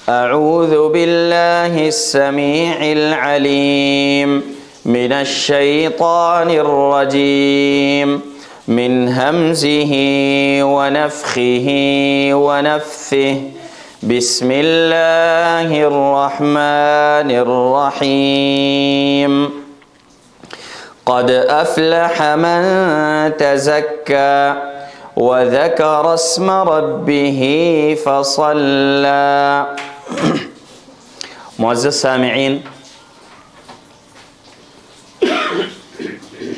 اعوذ باللہ السمیع العلیم من الشیطان الرجیم من ہمزہ ونفخہ ونفثہ بسم اللہ الرحمن الرحیم قد افلح من تزکى وذکر اسم ربہ فصلی۔ معزز سامعین،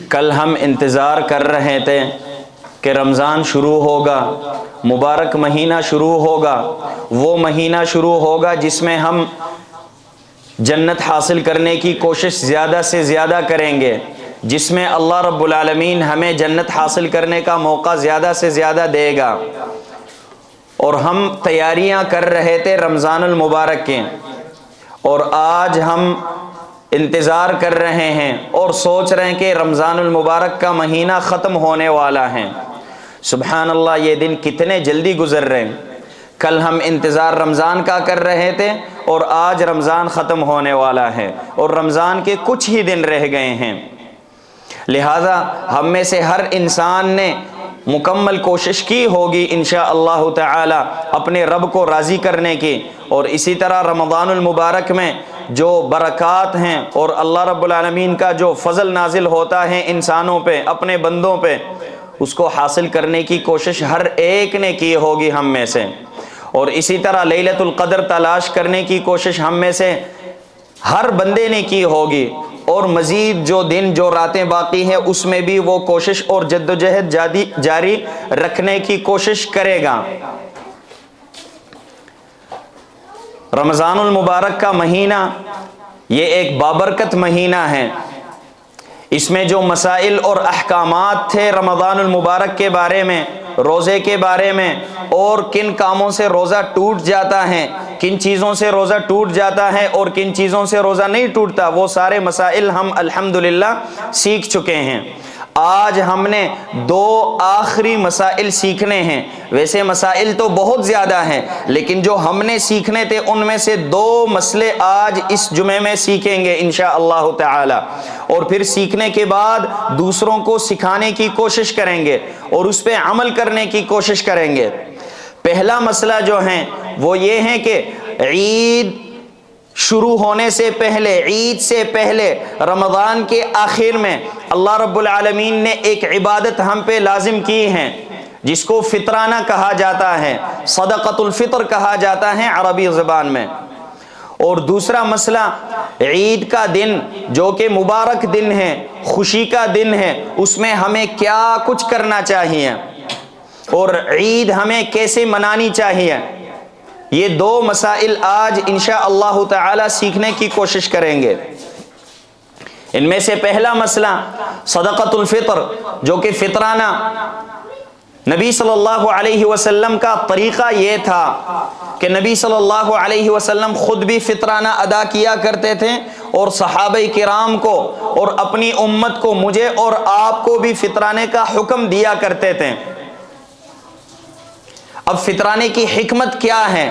کل ہم انتظار کر رہے تھے کہ رمضان شروع ہوگا، مبارک مہینہ شروع ہوگا، وہ مہینہ شروع ہوگا جس میں ہم جنت حاصل کرنے کی کوشش زیادہ سے زیادہ کریں گے، جس میں اللہ رب العالمین ہمیں جنت حاصل کرنے کا موقع زیادہ سے زیادہ دے گا۔ اور ہم تیاریاں کر رہے تھے رمضان المبارک کے، اور آج ہم انتظار کر رہے ہیں اور سوچ رہے ہیں کہ رمضان المبارک کا مہینہ ختم ہونے والا ہے۔ سبحان اللہ، یہ دن کتنے جلدی گزر رہے ہیں۔ کل ہم انتظار رمضان کا کر رہے تھے اور آج رمضان ختم ہونے والا ہے، اور رمضان کے کچھ ہی دن رہ گئے ہیں۔ لہذا ہم میں سے ہر انسان نے مکمل کوشش کی ہوگی انشاءاللہ تعالی اپنے رب کو راضی کرنے کی، اور اسی طرح رمضان المبارک میں جو برکات ہیں اور اللہ رب العالمین کا جو فضل نازل ہوتا ہے انسانوں پہ، اپنے بندوں پہ، اس کو حاصل کرنے کی کوشش ہر ایک نے کی ہوگی ہم میں سے۔ اور اسی طرح لیلۃ القدر تلاش کرنے کی کوشش ہم میں سے ہر بندے نے کی ہوگی، اور مزید جو دن جو راتیں باقی ہیں اس میں بھی وہ کوشش اور جدوجہد جاری رکھنے کی کوشش کرے گا۔ رمضان المبارک کا مہینہ یہ ایک بابرکت مہینہ ہے۔ اس میں جو مسائل اور احکامات تھے رمضان المبارک کے بارے میں، روزے کے بارے میں، اور کن کاموں سے روزہ ٹوٹ جاتا ہے، کن چیزوں سے روزہ ٹوٹ جاتا ہے اور کن چیزوں سے روزہ نہیں ٹوٹتا، وہ سارے مسائل ہم الحمدللہ سیکھ چکے ہیں۔ آج ہم نے دو آخری مسائل سیکھنے ہیں۔ ویسے مسائل تو بہت زیادہ ہیں، لیکن جو ہم نے سیکھنے تھے ان میں سے دو مسئلے آج اس جمعے میں سیکھیں گے انشاءاللہ تعالی، اور پھر سیکھنے کے بعد دوسروں کو سکھانے کی کوشش کریں گے اور اس پہ عمل کرنے کی کوشش کریں گے۔ پہلا مسئلہ جو ہے وہ یہ ہے کہ عید شروع ہونے سے پہلے، عید سے پہلے، رمضان کے آخر میں اللہ رب العالمین نے ایک عبادت ہم پہ لازم کی ہے جس کو فطرانہ کہا جاتا ہے، صدقۃ الفطر کہا جاتا ہے عربی زبان میں۔ اور دوسرا مسئلہ، عید کا دن جو کہ مبارک دن ہے، خوشی کا دن ہے، اس میں ہمیں کیا کچھ کرنا چاہیے اور عید ہمیں کیسے منانی چاہیے۔ یہ دو مسائل آج انشاءاللہ تعالی سیکھنے کی کوشش کریں گے۔ ان میں سے پہلا مسئلہ صدقۃ الفطر، جو کہ فطرانہ، نبی صلی اللہ علیہ وسلم کا طریقہ یہ تھا کہ نبی صلی اللہ علیہ وسلم خود بھی فطرانہ ادا کیا کرتے تھے، اور صحابہ کرام کو اور اپنی امت کو، مجھے اور آپ کو بھی فطرانے کا حکم دیا کرتے تھے۔ اب فطرانے کی حکمت کیا ہے؟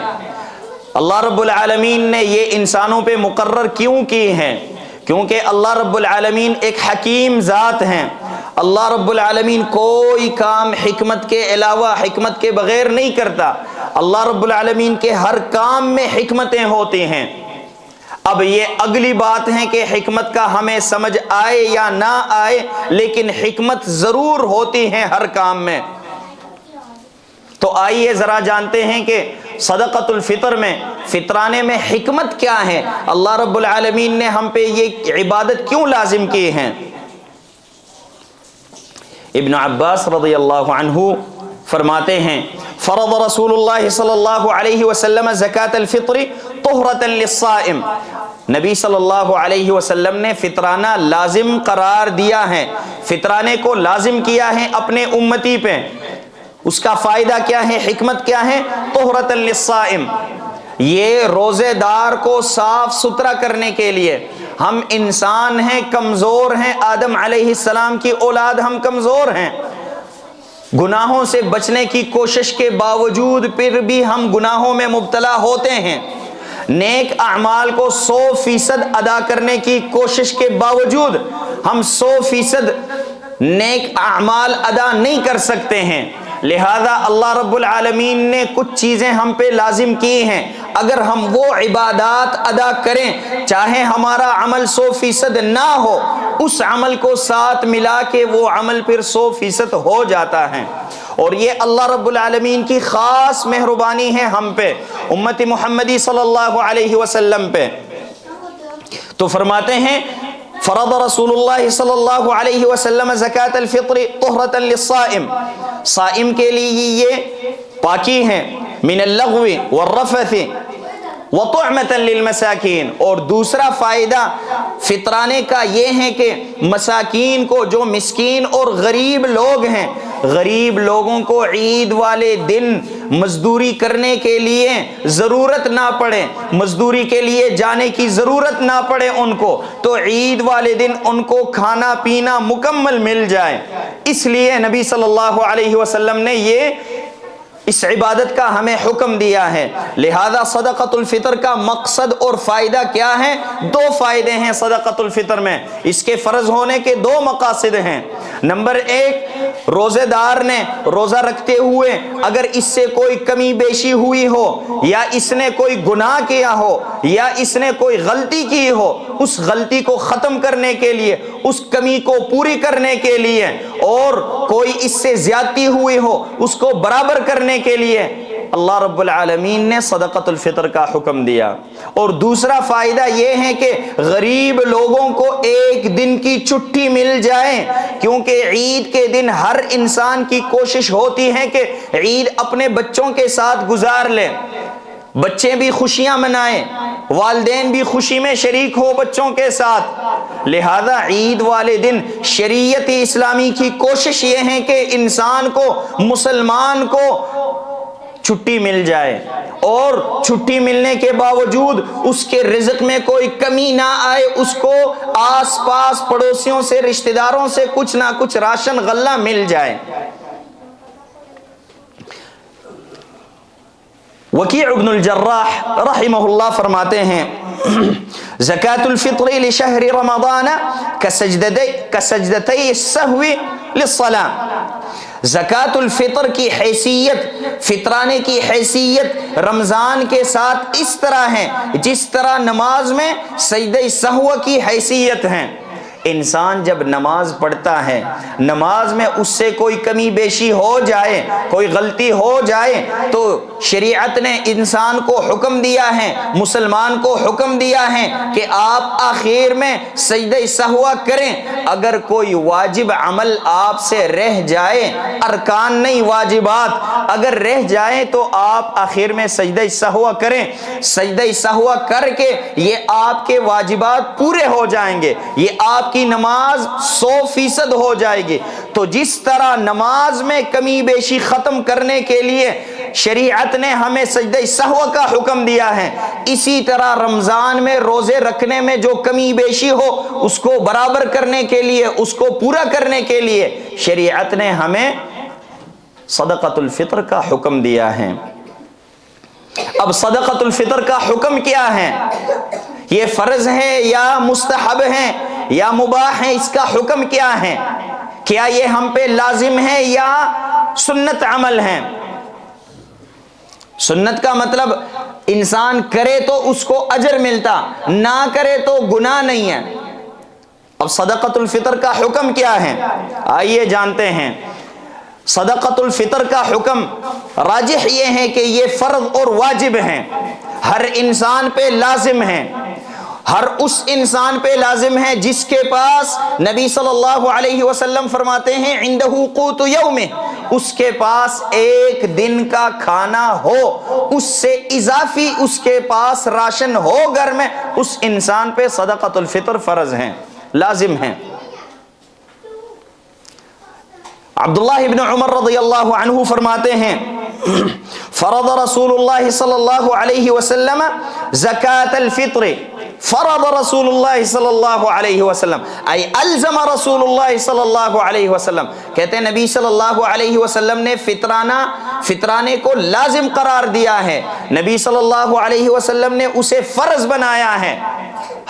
اللہ رب العالمین نے یہ انسانوں پہ مقرر کیوں کی ہے؟ کیونکہ اللہ رب العالمین ایک حکیم ذات ہیں۔ اللہ رب العالمین کوئی کام حکمت کے علاوہ، حکمت کے بغیر نہیں کرتا۔ اللہ رب العالمین کے ہر کام میں حکمتیں ہوتی ہیں۔ اب یہ اگلی بات ہے کہ حکمت کا ہمیں سمجھ آئے یا نہ آئے، لیکن حکمت ضرور ہوتی ہے ہر کام میں۔ تو آئیے ذرا جانتے ہیں کہ صدقۃ الفطر میں، فطرانے میں حکمت کیا ہے، اللہ رب العالمین نے ہم پہ یہ عبادت کیوں لازم کی ہے۔ ابن عباس رضی اللہ عنہ فرماتے ہیں، فرض رسول اللہ صلی اللہ علیہ وسلم زکاۃ الفطر طہرۃ للصائم۔ نبی صلی اللہ علیہ وسلم نے فطرانہ لازم قرار دیا ہے، فطرانے کو لازم کیا ہے اپنے امتی پہ۔ اس کا فائدہ کیا ہے، حکمت کیا ہے؟ طہرۃ للصائم، یہ روزے دار کو صاف ستھرا کرنے کے لیے۔ ہم انسان ہیں، کمزور ہیں، آدم علیہ السلام کی اولاد، ہم کمزور ہیں، گناہوں سے بچنے کی کوشش کے باوجود پھر بھی ہم گناہوں میں مبتلا ہوتے ہیں۔ نیک اعمال کو 100% ادا کرنے کی کوشش کے باوجود ہم 100% نیک اعمال ادا نہیں کر سکتے ہیں، لہذا اللہ رب العالمین نے کچھ چیزیں ہم پہ لازم کی ہیں۔ اگر ہم وہ عبادات ادا کریں، چاہے ہمارا عمل 100% نہ ہو، اس عمل کو ساتھ ملا کے وہ عمل پھر 100% ہو جاتا ہے۔ اور یہ اللہ رب العالمین کی خاص مہربانی ہے ہم پہ، امت محمدی صلی اللہ علیہ وسلم پہ۔ تو فرماتے ہیں فرض رسول اللہ صلی اللہ علیہ وسلم زکاة الفطر طہرة للصائم، صائم کے لیے یہ پاکی ہے، من اللغو والرفث وطعمة للمساکین۔ اور دوسرا فائدہ فطرانے کا یہ ہے کہ مساکین کو، جو مسکین اور غریب لوگ ہیں، غریب لوگوں کو عید والے دن مزدوری کرنے کے لیے ضرورت نہ پڑے، مزدوری کے لیے جانے کی ضرورت نہ پڑے ان کو، تو عید والے دن ان کو کھانا پینا مکمل مل جائے۔ اس لیے نبی صلی اللہ علیہ وسلم نے یہ اس عبادت کا ہمیں حکم دیا ہے۔ لہذا صدقۃ الفطر کا مقصد اور فائدہ کیا ہے؟ 2 فائدے ہیں صدقۃ الفطر میں، اس کے فرض ہونے کے 2 مقاصد ہیں۔ نمبر 1، روزے دار نے روزہ رکھتے ہوئے اگر اس سے کوئی کمی بیشی ہوئی ہو، یا اس نے کوئی گناہ کیا ہو، یا اس نے کوئی غلطی کی ہو، اس غلطی کو ختم کرنے کے لیے، اس کمی کو پوری کرنے کے لیے، اور کوئی اس سے زیادتی ہوئی ہو اس کو برابر کرنے کے لیے اللہ رب العالمین نے صدقۃ الفطر کا حکم دیا۔ اور دوسرا فائدہ یہ ہے کہ غریب لوگوں کو ایک دن کی چھٹی مل جائے، کیونکہ عید کے دن ہر انسان کی کوشش ہوتی ہے کہ عید اپنے بچوں کے ساتھ گزار لے، بچے بھی خوشیاں منائیں، والدین بھی خوشی میں شریک ہو بچوں کے ساتھ۔ لہذا عید والے دن شریعت اسلامی کی کوشش یہ ہے کہ انسان کو، مسلمان کو چھٹی مل جائے، اور چھٹی ملنے کے باوجود اس کے رزق میں کوئی کمی نہ آئے، اس کو آس پاس پڑوسیوں سے، رشتہ داروں سے کچھ نہ کچھ راشن غلہ مل جائے۔ وکیع بن الجراح رحمہ اللہ فرماتے ہیں زکاة الفطر لشہر رمضان کسجدتی السہو للصلاة۔ زکاة الفطر کی حیثیت، فطرانے کی حیثیت رمضان کے ساتھ اس طرح ہے جس طرح نماز میں سجدہ سہو کی حیثیت ہے۔ انسان جب نماز پڑھتا ہے، نماز میں اس سے کوئی کمی بیشی ہو جائے، کوئی غلطی ہو جائے، تو شریعت نے انسان کو حکم دیا ہے، مسلمان کو حکم دیا ہے کہ آپ آخر میں سجدہ سہو کریں۔ اگر کوئی واجب عمل آپ سے رہ جائے، ارکان نہیں واجبات، اگر رہ جائیں تو آپ آخر میں سجدہ سہو کریں۔ سجدہ سہو کر کے یہ آپ کے واجبات پورے ہو جائیں گے، یہ آپ کی نماز 100% ہو جائے گی۔ تو جس طرح نماز میں کمی بیشی ختم کرنے کے لیے شریعت نے ہمیں سجدہ سہو کا حکم دیا ہے، اسی طرح رمضان میں روزے رکھنے میں جو کمی بیشی ہو اس کو برابر کرنے کے لیے، اس کو پورا کرنے کے لیے شریعت نے ہمیں صدقۃ الفطر کا حکم دیا ہے۔ اب صدقۃ الفطر کا حکم کیا ہے؟ یہ فرض ہے یا مستحب ہے یا مباح ہے؟ اس کا حکم کیا ہے؟ کیا یہ ہم پہ لازم ہے یا سنت عمل ہے؟ سنت کا مطلب انسان کرے تو اس کو اجر ملتا، نہ کرے تو گناہ نہیں ہے۔ اب صدقۃ الفطر کا حکم کیا ہے؟ آئیے جانتے ہیں۔ صدقۃ الفطر کا حکم راجح یہ ہے کہ یہ فرض اور واجب ہیں، ہر انسان پہ لازم ہے، ہر اس انسان پہ لازم ہے جس کے پاس، نبی صلی اللہ علیہ وسلم فرماتے ہیں عندہ قوت یومہ، اس کے پاس ایک دن کا کھانا ہو، اس سے اضافی اس کے پاس راشن ہو گھر میں، اس انسان پہ صدقۃ الفطر فرض ہیں، لازم ہیں۔ عبداللہ ابن عمر رضی اللہ عنہ فرماتے ہیں فرض رسول اللہ صلی اللہ علیہ وسلم زکاة الفطر فرض رسول اللہ صلی اللہ علیہ وسلم ای الزم رسول اللہ صلی اللہ علیہ وسلم، کہتے ہیں نبی صلی اللہ علیہ وسلم نے فطرانے کو لازم قرار دیا ہے، نبی صلی اللہ علیہ وسلم نے اسے فرض بنایا ہے،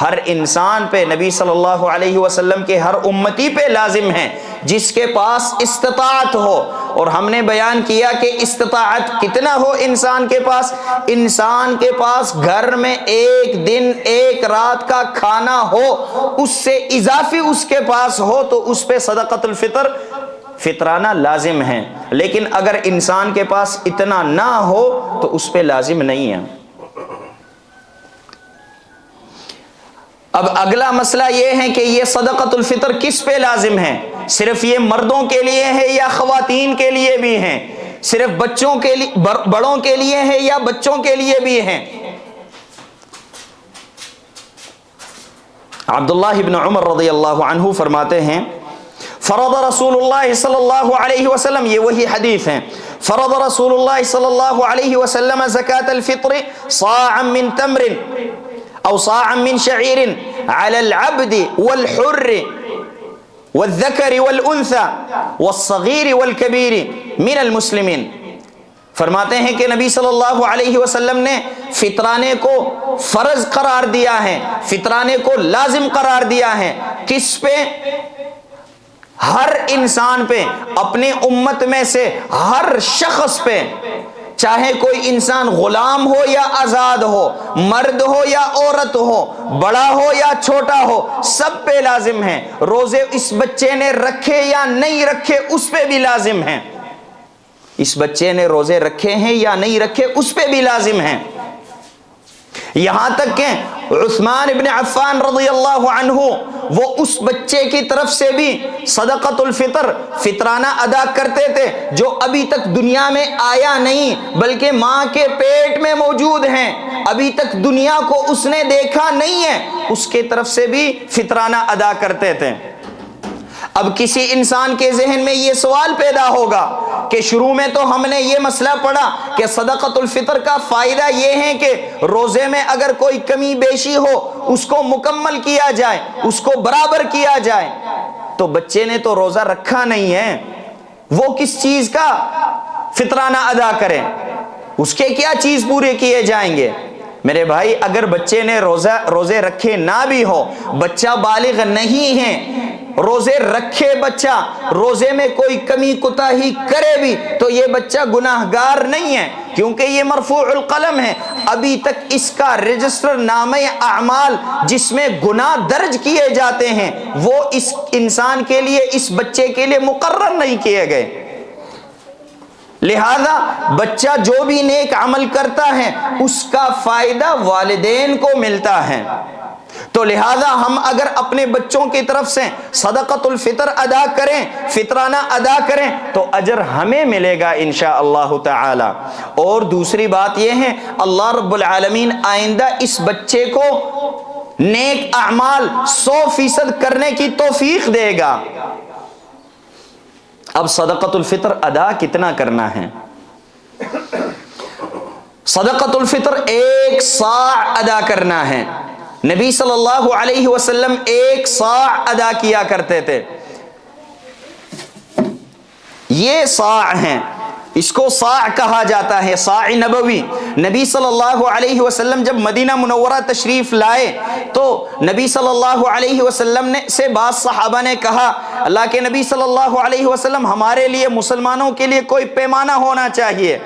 ہر انسان پہ، نبی صلی اللہ علیہ وسلم کے ہر امتی پہ لازم ہے جس کے پاس استطاعت ہو۔ اور ہم نے بیان کیا کہ استطاعت کتنا ہو انسان کے پاس گھر میں ایک دن ایک رات کا کھانا ہو، اس سے اضافی اس کے پاس ہو تو اس پہ صدقۃ الفطر فطرانہ لازم ہے، لیکن اگر انسان کے پاس اتنا نہ ہو تو اس پہ لازم نہیں ہے۔ اب اگلا مسئلہ یہ ہے کہ یہ صدقۃ الفطر کس پہ لازم ہے؟ صرف یہ مردوں کے لیے ہے یا خواتین کے لیے بھی ہیں؟ صرف بچوں کے لیے، بڑوں کے لیے ہے یا بچوں کے لیے بھی ہیں؟ عبداللہ ابن عمر رضی اللہ عنہ فرماتے ہیں فرض رسول اللہ صلی اللہ علیہ وسلم، یہ وہی حدیث ہے، فرض رسول اللہ صلی اللہ علیہ وسلم زکاة الفطر صاعا من تمر او صاعا من شعیر علی العبد والحر والذکر والانثى والصغیر والکبیر من المسلمین۔ فرماتے ہیں کہ نبی صلی اللہ علیہ وسلم نے فطرانے کو فرض قرار دیا ہے، فطرانے کو لازم قرار دیا ہے، کس پہ؟ ہر انسان پہ، اپنی امت میں سے ہر شخص پہ، چاہے کوئی انسان غلام ہو یا آزاد ہو، مرد ہو یا عورت ہو، بڑا ہو یا چھوٹا ہو، سب پہ لازم ہے۔ روزے اس بچے نے رکھے یا نہیں رکھے اس پہ بھی لازم ہے، اس بچے نے روزے رکھے ہیں یا نہیں رکھے اس پہ بھی لازم ہے۔ یہاں تک کہ عثمان ابن عفان رضی اللہ عنہ وہ اس بچے کی طرف سے بھی صدقۃ الفطر فطرانہ ادا کرتے تھے جو ابھی تک دنیا میں آیا نہیں بلکہ ماں کے پیٹ میں موجود ہیں، ابھی تک دنیا کو اس نے دیکھا نہیں ہے، اس کے طرف سے بھی فطرانہ ادا کرتے تھے۔ اب کسی انسان کے ذہن میں یہ سوال پیدا ہوگا کہ شروع میں تو ہم نے یہ مسئلہ پڑھا کہ صدقۃ الفطر کا فائدہ یہ ہے کہ روزے میں اگر کوئی کمی بیشی ہو اس کو مکمل کیا جائے، اس کو برابر کیا جائے، تو بچے نے تو روزہ رکھا نہیں ہے، وہ کس چیز کا فطرانہ ادا کرے؟ اس کے کیا چیز پورے کیے جائیں گے؟ میرے بھائی، اگر بچے نے روزے رکھے نہ بھی ہو، بچہ بالغ نہیں ہے، روزے رکھے بچہ، روزے میں کوئی کمی کوتاہی کرے بھی تو یہ بچہ گناہگار نہیں ہے، کیونکہ یہ مرفوع القلم ہے، ابھی تک اس کا رجسٹر نامہ اعمال جس میں گناہ درج کیے جاتے ہیں وہ اس انسان کے لیے، اس بچے کے لیے مقرر نہیں کیے گئے۔ لہذا بچہ جو بھی نیک عمل کرتا ہے اس کا فائدہ والدین کو ملتا ہے، تو لہذا ہم اگر اپنے بچوں کی طرف سے صدقۃ الفطر ادا کریں، فطرانہ ادا کریں تو اجر ہمیں ملے گا انشاءاللہ تعالی۔ اور دوسری بات یہ ہے اللہ رب العالمین آئندہ اس بچے کو نیک اعمال 100% کرنے کی توفیق دے گا۔ اب صدقۃ الفطر ادا کتنا کرنا ہے؟ صدقۃ الفطر 1 صاع ادا کرنا ہے۔ نبی صلی اللہ علیہ وسلم 1 صاع ادا کیا کرتے تھے، یہ صاع ہیں، اس کو صاع کہا جاتا ہے، صاع نبوی۔ نبی صلی اللہ علیہ وسلم جب مدینہ منورہ تشریف لائے تو نبی صلی اللہ علیہ وسلم سے بعض صحابہ نے کہا اللہ کے نبی صلی اللہ علیہ وسلم ہمارے لیے، مسلمانوں کے لیے کوئی پیمانہ ہونا چاہیے۔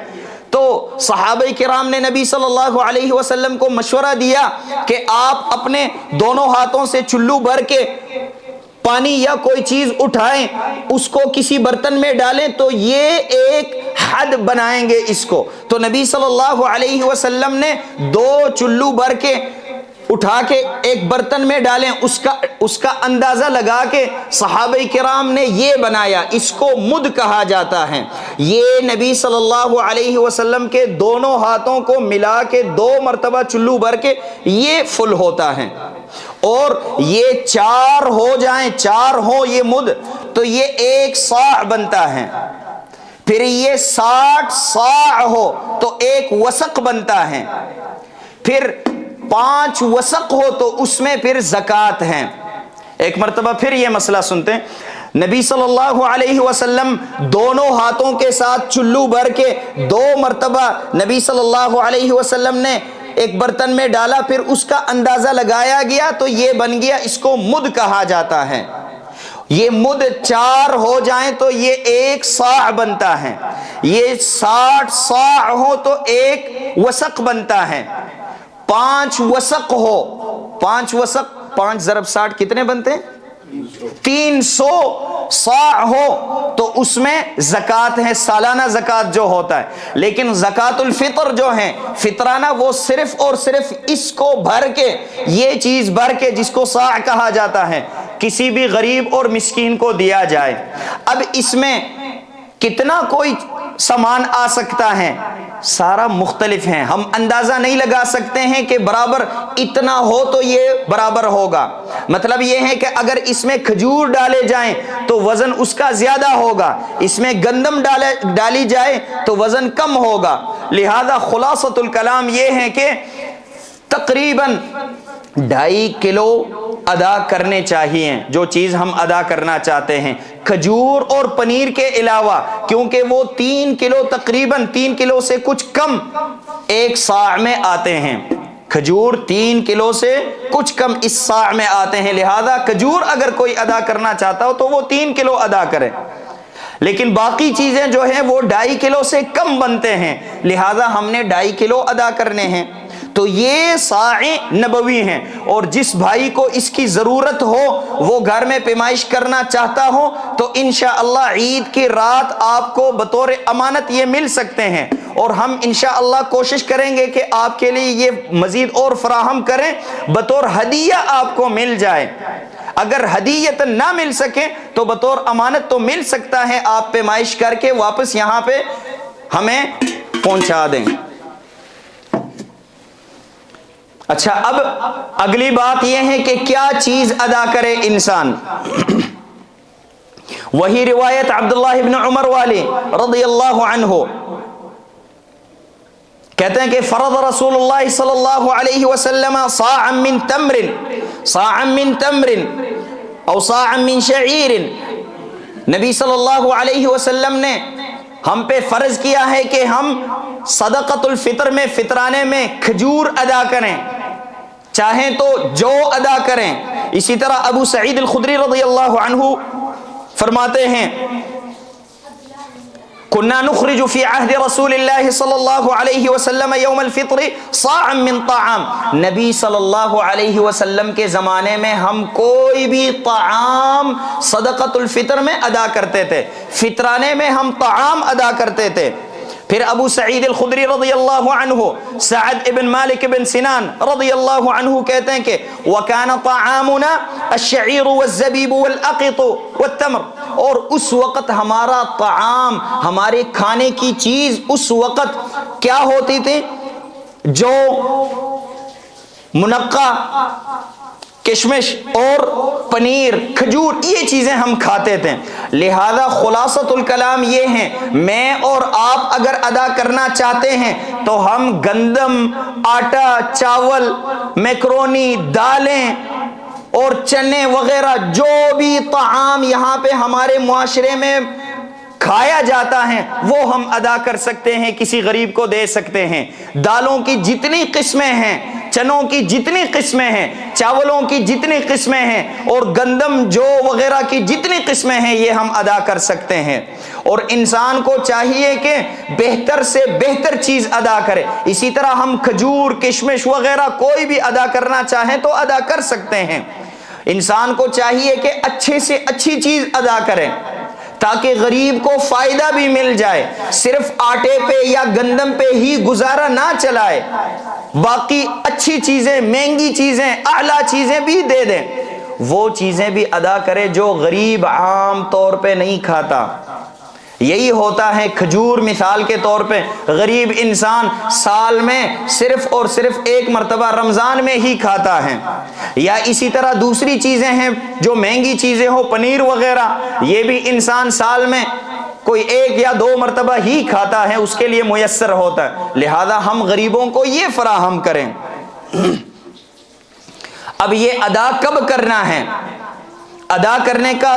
تو صحابہ کرام نے نبی صلی اللہ علیہ وسلم کو مشورہ دیا کہ آپ اپنے دونوں ہاتھوں سے چلو بھر کے پانی یا کوئی چیز اٹھائیں، اس کو کسی برتن میں ڈالیں تو یہ ایک حد بنائیں گے اس کو۔ تو نبی صلی اللہ علیہ وسلم نے 2 چلو بھر کے اٹھا کے ایک برتن میں ڈالیں، اس کا اندازہ لگا کے صحابہ کرام نے یہ بنایا، اس کو مد کہا جاتا ہے۔ یہ نبی صلی اللہ علیہ وسلم کے دونوں ہاتھوں کو ملا کے 2 مرتبہ چلو بھر کے یہ فل ہوتا ہے، اور یہ 4 ہو جائیں، 4 ہو یہ مد تو یہ 1 صاع بنتا ہے۔ پھر یہ 60 صاع ہو تو 1 وسق بنتا ہے۔ پھر 5 وسق ہو تو اس میں پھر زکوٰۃ ہے۔ ایک مرتبہ پھر یہ مسئلہ سنتے ہیں، نبی صلی اللہ علیہ وسلم دونوں ہاتھوں کے ساتھ چلو بھر کے 2 مرتبہ نبی صلی اللہ علیہ وسلم نے ایک برتن میں ڈالا، پھر اس کا اندازہ لگایا گیا تو یہ بن گیا، اس کو مد کہا جاتا ہے۔ یہ مد 4 ہو جائیں تو یہ 1 صاع بنتا ہے، یہ 60 صاع ہو تو 1 وسق بنتا ہے۔ 5 وسق ہو، 5 وسق 5 ضرب 60 کتنے بنتے ہیں؟ 300 صاع ہو تو اس میں زکوٰۃ ہے، سالانہ زکوٰۃ جو ہوتا ہے۔ لیکن زکوٰۃ الفطر جو ہے فطرانہ، وہ صرف اور صرف اس کو بھر کے، یہ چیز بھر کے جس کو صاع کہا جاتا ہے، کسی بھی غریب اور مسکین کو دیا جائے۔ اب اس میں کتنا کوئی سامان آ سکتا ہے، سارا مختلف ہیں، ہم اندازہ نہیں لگا سکتے ہیں کہ برابر اتنا ہو تو یہ برابر ہوگا۔ مطلب یہ ہے کہ اگر اس میں کھجور ڈالے جائیں تو وزن اس کا زیادہ ہوگا، اس میں گندم ڈالی جائے تو وزن کم ہوگا۔ لہذا خلاصۃ الکلام یہ ہے کہ تقریباً 2.5 کلو ادا کرنے چاہیے، جو چیز ہم ادا کرنا چاہتے ہیں۔ کھجور اور پنیر کے علاوہ، کیونکہ وہ 3 کلو، تقریباً 3 کلو سے کچھ کم 1 صاع میں آتے ہیں۔ کھجور 3 کلو سے کچھ کم اس صاع میں آتے ہیں، لہذا کھجور اگر کوئی ادا کرنا چاہتا ہو تو وہ 3 کلو ادا کرے۔ لیکن باقی چیزیں جو ہیں وہ 2.5 کلو سے کم بنتے ہیں، لہذا ہم نے 2.5 کلو ادا کرنے ہیں۔ تو یہ صاع نبوی ہیں، اور جس بھائی کو اس کی ضرورت ہو، وہ گھر میں پیمائش کرنا چاہتا ہو تو انشاءاللہ عید کی رات آپ کو بطور امانت یہ مل سکتے ہیں، اور ہم انشاءاللہ کوشش کریں گے کہ آپ کے لیے یہ مزید اور فراہم کریں، بطور ہدیہ آپ کو مل جائے۔ اگر ہدیت نہ مل سکے تو بطور امانت تو مل سکتا ہے، آپ پیمائش کر کے واپس یہاں پہ ہمیں پہنچا دیں۔ اچھا، اب اگلی بات یہ ہے کہ کیا چیز ادا کرے انسان۔ وہی روایت عبداللہ ابن عمر والی رضی اللہ عنہ کہتے ہیں کہ فرض رسول اللہ صلی اللہ علیہ وسلم صاعا من تمر، صاعا من تمر او صاعا من شعیر۔ نبی صلی اللہ علیہ وسلم نے ہم پہ فرض کیا ہے کہ ہم صدقۃ الفطر میں، فطرانے میں کھجور ادا کریں، چاہیں تو جو ادا کریں۔ اسی طرح ابو سعید الخدری رضی اللہ عنہ فرماتے ہیں كنا نخرج في عهد رسول الله صلی اللہ علیہ وسلم یوم الفطر صاعا من طعام۔ نبی صلی اللہ علیہ وسلم کے زمانے میں ہم کوئی بھی طعام صدقۃ الفطر میں ادا کرتے تھے، فطرانے میں ہم طعام ادا کرتے تھے۔ پھر ابو سعید الخدری رضی اللہ عنہ، سعد ابن مالک ابن سنان رضی اللہ عنہ کہتے ہیں کہ وَكَانَ طَعَامُنَا الشَّعِيرُ وَالزَّبِيبُ وَالْأَقِطُ وَالتَّمْرُ۔ اور اس وقت ہمارا طعام، ہمارے کھانے کی چیز اس وقت کیا ہوتی تھی؟ جو منقع، کشمش اور پنیر، کھجور، یہ چیزیں ہم کھاتے تھے۔ لہذا خلاصۃ الکلام یہ ہے، میں اور آپ اگر ادا کرنا چاہتے ہیں تو ہم گندم، آٹا، چاول، میکرونی، دالیں اور چنے وغیرہ، جو بھی طعام یہاں پہ ہمارے معاشرے میں کھایا جاتا ہے وہ ہم ادا کر سکتے ہیں، کسی غریب کو دے سکتے ہیں۔ دالوں کی جتنی قسمیں ہیں، چنوں کی جتنی قسمیں ہیں، چاولوں کی جتنی قسمیں ہیں، اور گندم جو وغیرہ کی جتنی قسمیں ہیں، یہ ہم ادا کر سکتے ہیں۔ اور انسان کو چاہیے کہ بہتر سے بہتر چیز ادا کرے۔ اسی طرح ہم کھجور، کشمش وغیرہ کوئی بھی ادا کرنا چاہیں تو ادا کر سکتے ہیں۔ انسان کو چاہیے کہ اچھے سے اچھی چیز ادا کرے تاکہ غریب کو فائدہ بھی مل جائے، صرف آٹے پہ یا گندم پہ ہی گزارا نہ چلائے، باقی اچھی چیزیں، مہنگی چیزیں، اعلیٰ چیزیں بھی دے دیں، وہ چیزیں بھی ادا کرے جو غریب عام طور پہ نہیں کھاتا۔ یہی ہوتا ہے کھجور مثال کے طور پہ غریب انسان سال میں صرف اور صرف 1 مرتبہ رمضان میں ہی کھاتا ہے، یا اسی طرح دوسری چیزیں ہیں جو مہنگی چیزیں ہو، پنیر وغیرہ، یہ بھی انسان سال میں کوئی 1 یا 2 مرتبہ ہی کھاتا ہے، اس کے لیے میسر ہوتا ہے۔ لہذا ہم غریبوں کو یہ فراہم کریں۔ اب یہ ادا کب کرنا ہے؟ ادا کرنے کا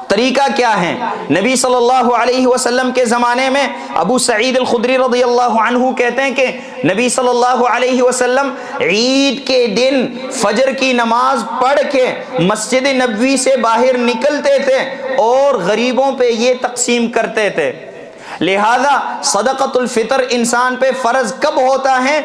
طریقہ کیا ہے؟ نبی صلی اللہ علیہ وسلم کے زمانے میں ابو سعید الخدری رضی اللہ عنہ کہتے ہیں کہ نبی صلی اللہ علیہ وسلم عید کے دن فجر کی نماز پڑھ کے مسجد نبوی سے باہر نکلتے تھے اور غریبوں پہ یہ تقسیم کرتے تھے۔ لہذا صدقۃ الفطر انسان پہ فرض کب ہوتا ہے؟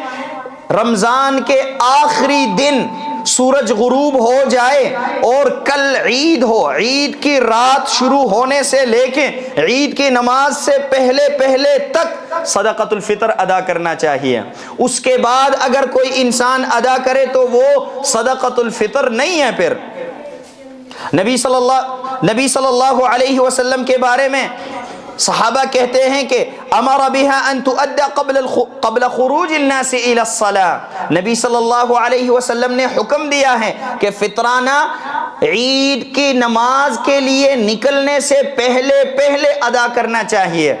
رمضان کے آخری دن سورج غروب ہو جائے اور کل عید ہو، عید کی رات شروع ہونے سے لے کے عید کی نماز سے پہلے تک صدقۃ الفطر ادا کرنا چاہیے۔ اس کے بعد اگر کوئی انسان ادا کرے تو وہ صدقۃ الفطر نہیں ہے۔ پھر نبی صلی اللہ علیہ وسلم کے بارے میں صحابہ کہتے ہیں کہ امر بها ان تؤدى قبل خروج الناس الى الصلاة، نبی صلی اللہ علیہ وسلم نے حکم دیا ہے کہ فطرانہ عید کی نماز کے لیے نکلنے سے پہلے ادا کرنا چاہیے،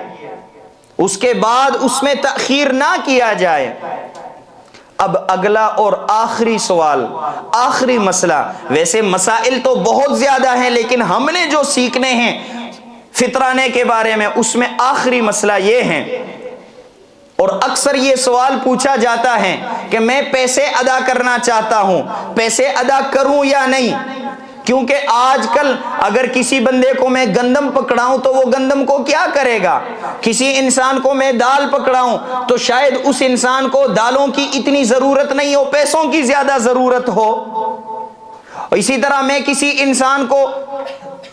اس کے بعد اس میں تاخیر نہ کیا جائے۔ اب اگلا اور آخری سوال، آخری مسئلہ، ویسے مسائل تو بہت زیادہ ہیں لیکن ہم نے جو سیکھنے ہیں فطرانے کے بارے میں اس میں آخری مسئلہ یہ ہے، اور اکثر یہ سوال پوچھا جاتا ہے کہ میں پیسے ادا کرنا چاہتا ہوں، پیسے ادا کروں یا نہیں؟ کیونکہ آج کل اگر کسی بندے کو میں گندم پکڑاؤں تو وہ گندم کو کیا کرے گا، کسی انسان کو میں دال پکڑاؤں تو شاید اس انسان کو دالوں کی اتنی ضرورت نہیں ہو، پیسوں کی زیادہ ضرورت ہو۔ اسی طرح میں کسی انسان کو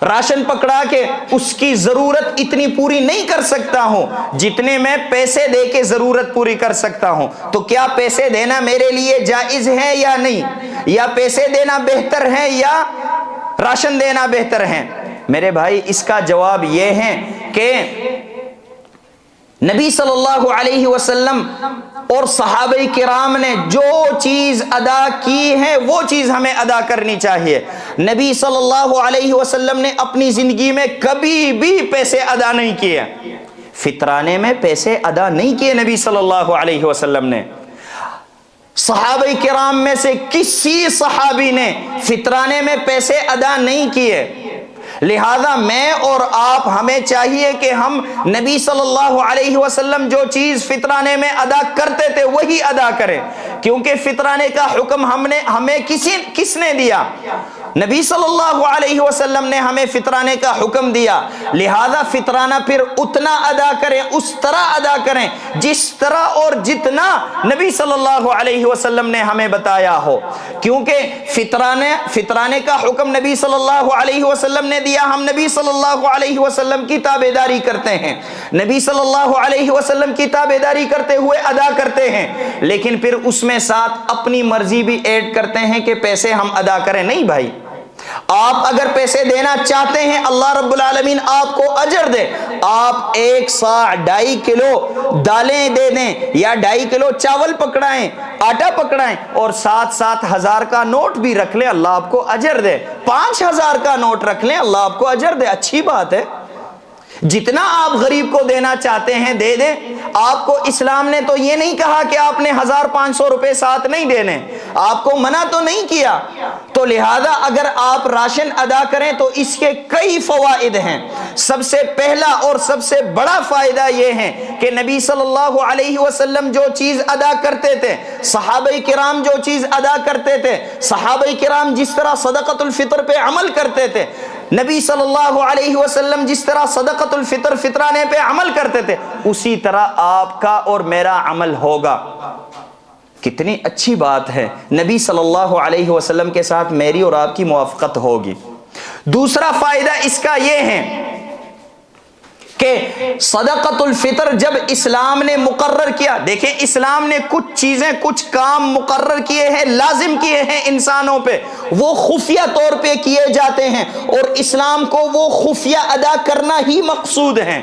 راشن پکڑا کے اس کی ضرورت اتنی پوری نہیں کر سکتا ہوں جتنے میں پیسے دے کے ضرورت پوری کر سکتا ہوں، تو کیا پیسے دینا میرے لیے جائز ہے یا نہیں؟ یا پیسے دینا بہتر ہے یا راشن دینا بہتر ہے؟ میرے بھائی اس کا جواب یہ ہے کہ نبی صلی اللہ علیہ وسلم اور صحابہ کرام نے جو چیز ادا کی ہے وہ چیز ہمیں ادا کرنی چاہیے۔ نبی صلی اللہ علیہ وسلم نے اپنی زندگی میں کبھی بھی پیسے ادا نہیں کیے، فطرانے میں پیسے ادا نہیں کیے نبی صلی اللہ علیہ وسلم نے۔ صحابہ کرام میں سے کسی صحابی نے فطرانے میں پیسے ادا نہیں کیے۔ لہذا میں اور آپ ہمیں چاہیے کہ ہم نبی صلی اللہ علیہ وسلم جو چیز فطرانے میں ادا کرتے تھے وہی ادا کریں، کیونکہ فطرانے کا حکم ہمیں کس نے دیا؟ نبی صلی اللہ علیہ وسلم نے ہمیں فطرانے کا حکم دیا، لہذا فطرانہ پھر اتنا ادا کریں، اس طرح ادا کریں جس طرح اور جتنا نبی صلی اللہ علیہ وسلم نے ہمیں بتایا ہو، کیونکہ فطرانے کا حکم نبی صلی اللہ علیہ وسلم نے دیا، ہم نبی صلی اللہ علیہ وسلم کی تابعداری کرتے ہیں، نبی صلی اللہ علیہ وسلم کی تابعداری کرتے ہوئے ادا کرتے ہیں، لیکن پھر اس میں ساتھ اپنی مرضی بھی ایڈ کرتے ہیں کہ پیسے ہم ادا کریں۔ نہیں بھائی، آپ اگر پیسے دینا چاہتے ہیں اللہ رب العالمین آپ کو اجر دے، آپ 1 سا 2.5 کلو دالیں دے دیں یا 2.5 کلو چاول پکڑائیں، آٹا پکڑائیں، اور ساتھ 1000 کا نوٹ بھی رکھ لیں، اللہ آپ کو اجر دے۔ 5000 کا نوٹ رکھ لیں، اللہ آپ کو اجر دے، اچھی بات ہے۔ جتنا آپ غریب کو دینا چاہتے ہیں دے دیں، آپ کو اسلام نے تو یہ نہیں کہا کہ آپ نے 1500 روپے ساتھ نہیں دینے، آپ کو منع تو نہیں کیا۔ تو لہذا اگر آپ راشن ادا کریں تو اس کے کئی فوائد ہیں۔ سب سے پہلا اور سب سے بڑا فائدہ یہ ہے کہ نبی صلی اللہ علیہ وسلم جو چیز ادا کرتے تھے، صحابہ کرام جو چیز ادا کرتے تھے، صحابہ کرام جس طرح صدقۃ الفطر پہ عمل کرتے تھے، نبی صلی اللہ علیہ وسلم جس طرح صدقۃ الفطر فطرانے پہ عمل کرتے تھے، اسی طرح آپ کا اور میرا عمل ہوگا۔ کتنی اچھی بات ہے، نبی صلی اللہ علیہ وسلم کے ساتھ میری اور آپ کی موافقت ہوگی۔ دوسرا فائدہ اس کا یہ ہے کہ صدقۃ الفطر جب اسلام نے مقرر کیا، دیکھیں اسلام نے کچھ چیزیں، کچھ کام مقرر کیے ہیں، لازم کیے ہیں انسانوں پہ، وہ خفیہ طور پہ کیے جاتے ہیں اور اسلام کو وہ خفیہ ادا کرنا ہی مقصود ہے،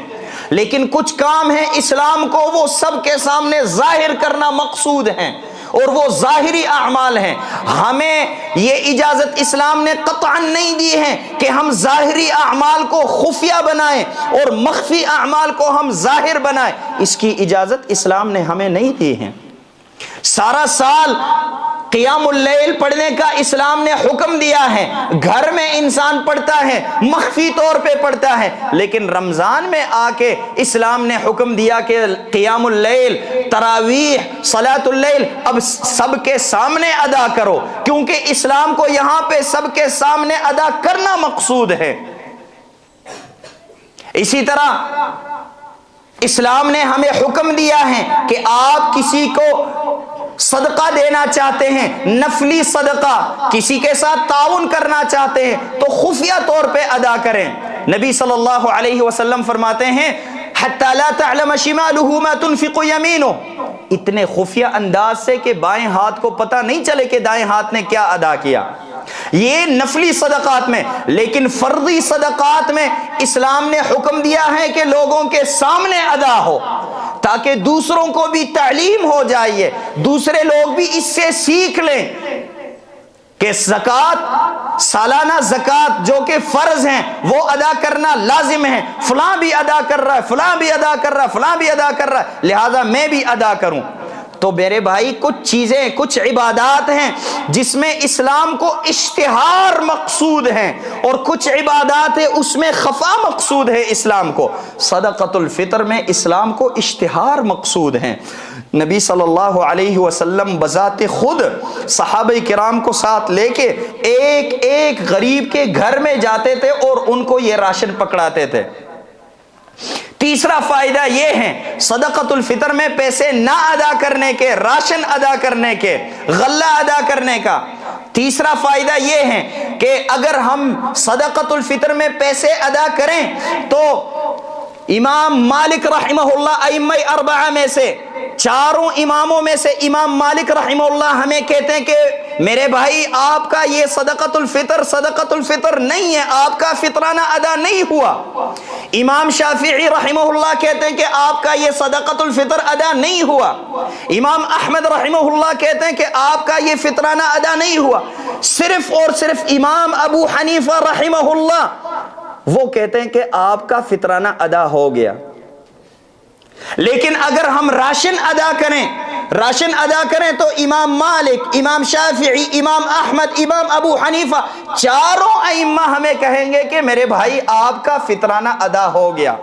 لیکن کچھ کام ہیں اسلام کو وہ سب کے سامنے ظاہر کرنا مقصود ہیں اور وہ ظاہری اعمال ہیں۔ ہمیں یہ اجازت اسلام نے قطعاً نہیں دی ہے کہ ہم ظاہری اعمال کو خفیہ بنائیں اور مخفی اعمال کو ہم ظاہر بنائیں، اس کی اجازت اسلام نے ہمیں نہیں دی ہے۔ سارا سال قیام اللیل پڑھنے کا اسلام نے حکم دیا ہے، گھر میں انسان پڑھتا ہے، مخفی طور پہ پڑھتا ہے، لیکن رمضان میں آ کے اسلام نے حکم دیا کہ قیام اللیل، تراویح، صلاۃ اللیل اب سب کے سامنے ادا کرو، کیونکہ اسلام کو یہاں پہ سب کے سامنے ادا کرنا مقصود ہے۔ اسی طرح اسلام نے ہمیں حکم دیا ہے کہ آپ کسی کو صدقہ دینا چاہتے ہیں، نفلی صدقہ، کسی کے ساتھ تعاون کرنا چاہتے ہیں تو خفیہ طور پہ ادا کریں۔ نبی صلی اللہ علیہ وسلم فرماتے ہیں حتی لا تعلم شمالہ ما تنفق یمینہ، اتنے خفیہ انداز سے کہ بائیں ہاتھ کو پتہ نہیں چلے کہ دائیں ہاتھ نے کیا ادا کیا۔ یہ نفلی صدقات میں، لیکن فرضی صدقات میں اسلام نے حکم دیا ہے کہ لوگوں کے سامنے ادا ہو، تاکہ دوسروں کو بھی تعلیم ہو جائے، دوسرے لوگ بھی اس سے سیکھ لیں کہ زکوٰۃ، سالانہ زکوٰۃ جو کہ فرض ہیں وہ ادا کرنا لازم ہے، فلاں بھی ادا کر رہا ہے، فلاں بھی ادا کر رہا ہے، فلاں بھی ادا کر رہا ہے، لہذا میں بھی ادا کروں۔ تو میرے بھائی کچھ چیزیں، کچھ عبادات ہیں جس میں اسلام کو اشتہار مقصود ہیں، اور کچھ عبادات ہیں اس میں خفا مقصود ہے اسلام کو۔ صدقۃ الفطر میں اسلام کو اشتہار مقصود ہیں۔ نبی صلی اللہ علیہ وسلم بذات خود صحابہ کرام کو ساتھ لے کے ایک ایک غریب کے گھر میں جاتے تھے اور ان کو یہ راشن پکڑاتے تھے۔ تیسرا فائدہ یہ ہے صدقۃ الفطر میں پیسے نہ ادا کرنے کے، راشن ادا کرنے کے، غلہ ادا کرنے کا۔ تیسرا فائدہ یہ ہے کہ اگر ہم صدقۃ الفطر میں پیسے ادا کریں تو امام مالک رحمہ اللہ، ائمہ اربعہ میں سے، چاروں اماموں میں سے امام مالک رحمہ اللہ ہمیں کہتے ہیں کہ میرے بھائی آپ کا یہ صدقۃ الفطر نہیں ہے، آپ کا فطرانہ ادا نہیں ہوا۔ امام شافعی رحمہ اللہ کہتے ہیں کہ آپ کا یہ صدقۃ الفطر ادا نہیں ہوا۔ امام احمد رحمہ اللہ کہتے ہیں کہ آپ کا یہ فطرانہ ادا نہیں ہوا۔ صرف اور صرف امام ابو حنیفہ رحمہ اللہ وہ کہتے ہیں کہ آپ کا فطرانہ ادا ہو گیا۔ لیکن اگر ہم راشن ادا کریں تو امام مالک، امام شافعی، امام احمد، امام ابو حنیفہ، چاروں ائمہ ہمیں کہیں گے کہ میرے بھائی آپ کا فطرانہ ادا ہو گیا۔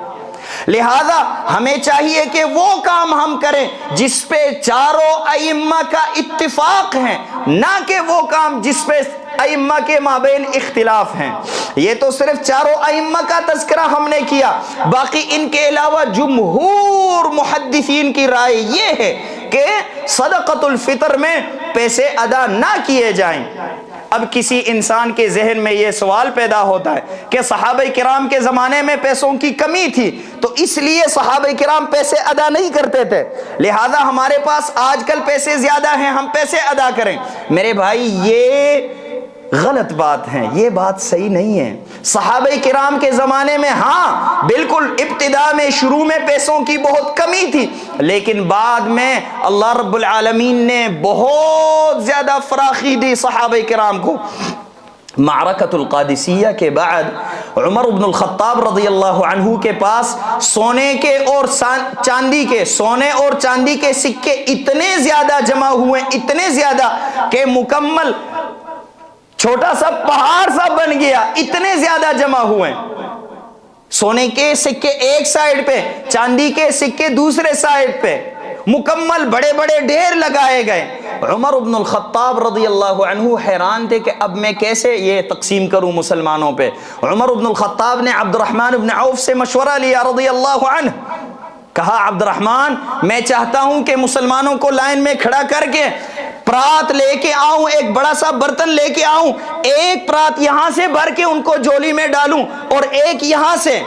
لہذا ہمیں چاہیے کہ وہ کام ہم کریں جس پہ چاروں ائمہ کا اتفاق ہے، نہ کہ وہ کام جس پہ ائمہ کے مابین اختلاف ہیں۔ یہ تو صرف چاروں ائمہ کا تذکرہ ہم نے کیا، باقی ان کے علاوہ جمہور محدثین کی رائے یہ ہے کہ صدقۃ الفطر میں پیسے ادا نہ کیے جائیں۔ اب کسی انسان کے ذہن میں یہ سوال پیدا ہوتا ہے کہ صحابہ کرام کے زمانے میں پیسوں کی کمی تھی تو اس لیے صحابہ کرام پیسے ادا نہیں کرتے تھے، لہذا ہمارے پاس آج کل پیسے زیادہ ہیں ہم پیسے ادا کریں۔ میرے بھائی یہ غلط بات ہے، یہ بات صحیح نہیں ہے۔ صحابہ کرام کے زمانے میں ہاں بالکل ابتدا میں، شروع میں پیسوں کی بہت کمی تھی، لیکن بعد میں اللہ رب العالمین نے بہت زیادہ فراخی دی صحابہ کرام کو۔ معرکۃ القادسیہ کے بعد عمر بن الخطاب رضی اللہ عنہ کے پاس سونے اور چاندی کے سکے اتنے زیادہ جمع ہوئے، اتنے زیادہ کہ مکمل چھوٹا سا پہاڑ سا بن گیا، اتنے زیادہ جمع ہوئے۔ سونے کے سکے ایک سائیڈ پہ، چاندی کے سکے دوسرے سائیڈ پہ، مکمل بڑے بڑے ڈھیر لگائے گئے۔ عمر بن الخطاب رضی اللہ عنہ حیران تھے کہ اب میں کیسے یہ تقسیم کروں مسلمانوں پہ۔ عمر بن الخطاب نے عبد الرحمن بن عوف سے مشورہ لیا رضی اللہ عنہ، کہا عبد الرحمن میں چاہتا ہوں کہ مسلمانوں کو لائن میں کھڑا کر کے پرات لے کے آؤں، ایک بڑا سا برتن لے کے آؤں، ایک پرات یہاں سے بھر کے ان کو جولی میں ڈالوں اور ایک یہاں سے۔